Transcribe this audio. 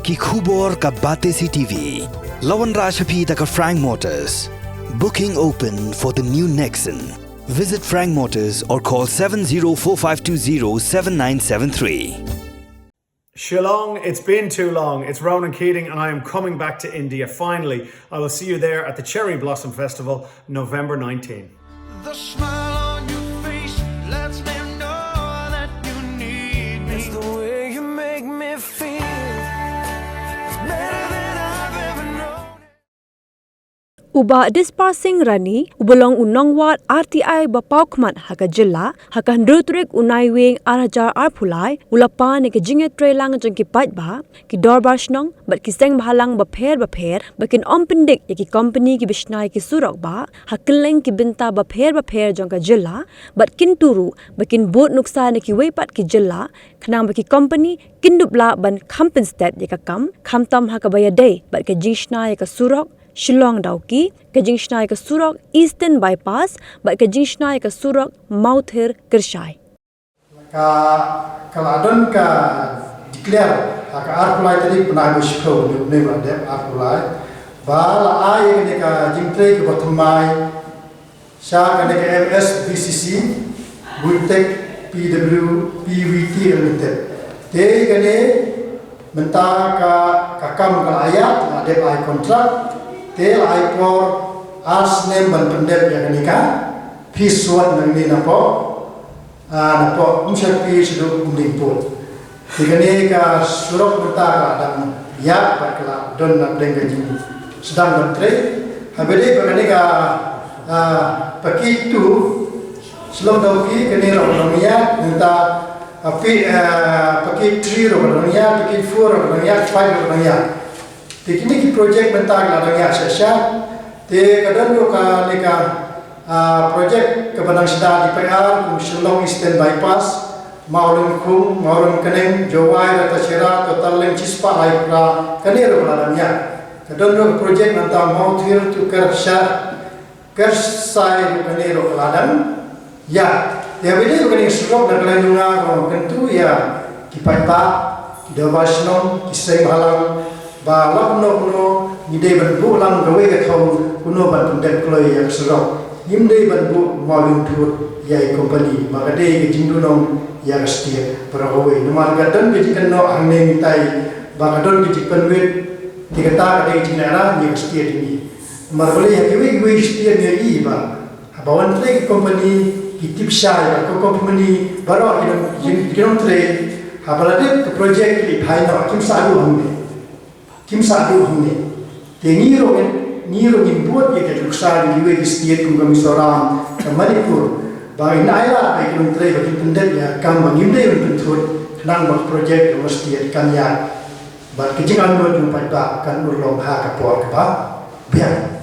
Ki khubor ka Bate CTV. Lawan Rajaphi taka Frank Motors. Booking open for the new Nexon. Visit Frank Motors or call 7045207973. Shillong, it's been too long. It's Ronan Keating and I am coming back to India. Finally, I will see you there at the Cherry Blossom Festival, November 19. The smile on your face lets me know that you need me. It's the way you make me feel. It's better than I've ever known. Uba dispassing rani ubulong unongwat RTI bapaukmat haka jilla haka ndrutrik unaiwing arajar arpulai ulapa ne ke jinget trelang jengki patba ki dorbar shnong bat ki seng bhalang bapher bakin ompindik ki company ki bishnai ki surok ba hakeleng ki binta bapher jongka jilla bat kinturu bakin bot nuksa ne ki weipat ki jilla khnang baki company kindupla ban compensate ka kam khamtam haka bayade bat ke jishna ka surok Shillong Dauki, Kajingshna ka Surok Eastern Bypass, but Kajingshna ka Surok Mouthir Kershai. Kaladon ka declare ka arpulai tadi pernah mushko ne mandep arpulai bala ai ne ka jingtre ke batamai sha ne ka MSBCC Bultek PWT Limited te gane menta ka kam ka ayat mandep ai kontrak tel aipor asnem ban pendep yang nikah pisuat nang ni napo umsha pi sudu umlimpul digane ka surok berta dan ya bakla don na dengaji sedang mentre habede bagane ka pakitu selong dauki kene romia minta api pakit 3 romia pakit 4 romia 5 romia Teknik projek bentang ladangnya sesya, te kadang ka leka projek kebanang sedar di PR Shillong Eastern Bypass, maurun kum, maurun keneng, jawai rata syara, total leng cispa aipra, kanero ladangnya. Kadang projek bentang Mouthir to Kersai kanero ladang, ya, dia bila kene surok dan kelendunga kentu ya kipaipa, kidawasnom, kisai halang ba lapno ngide ban bu lang gawe ka thau kuno ban pendek kloi yak surok nimde ban bu mawin thut yai company magade ke jindunong yak stia parawe numar gadan ke jikanno angne mitai ba gadon ke jikanwet tikata kade jinara yak stia dini marbali yak we stia ne i ba bawan tre company kitipsha ya company baro kinom tre habalade project li phaino kimsa Kimsa aduh ni, teniro imbuat ye ke luksa di liwe di setiap kungkami soram ke Manipur, bagi naila bagi menteri bagi pendek ya kam bagi menteri untuk nang bak projek ke setiap kanyan, bagi kejengan dua jumpa kan urlong ha kapor keba biar.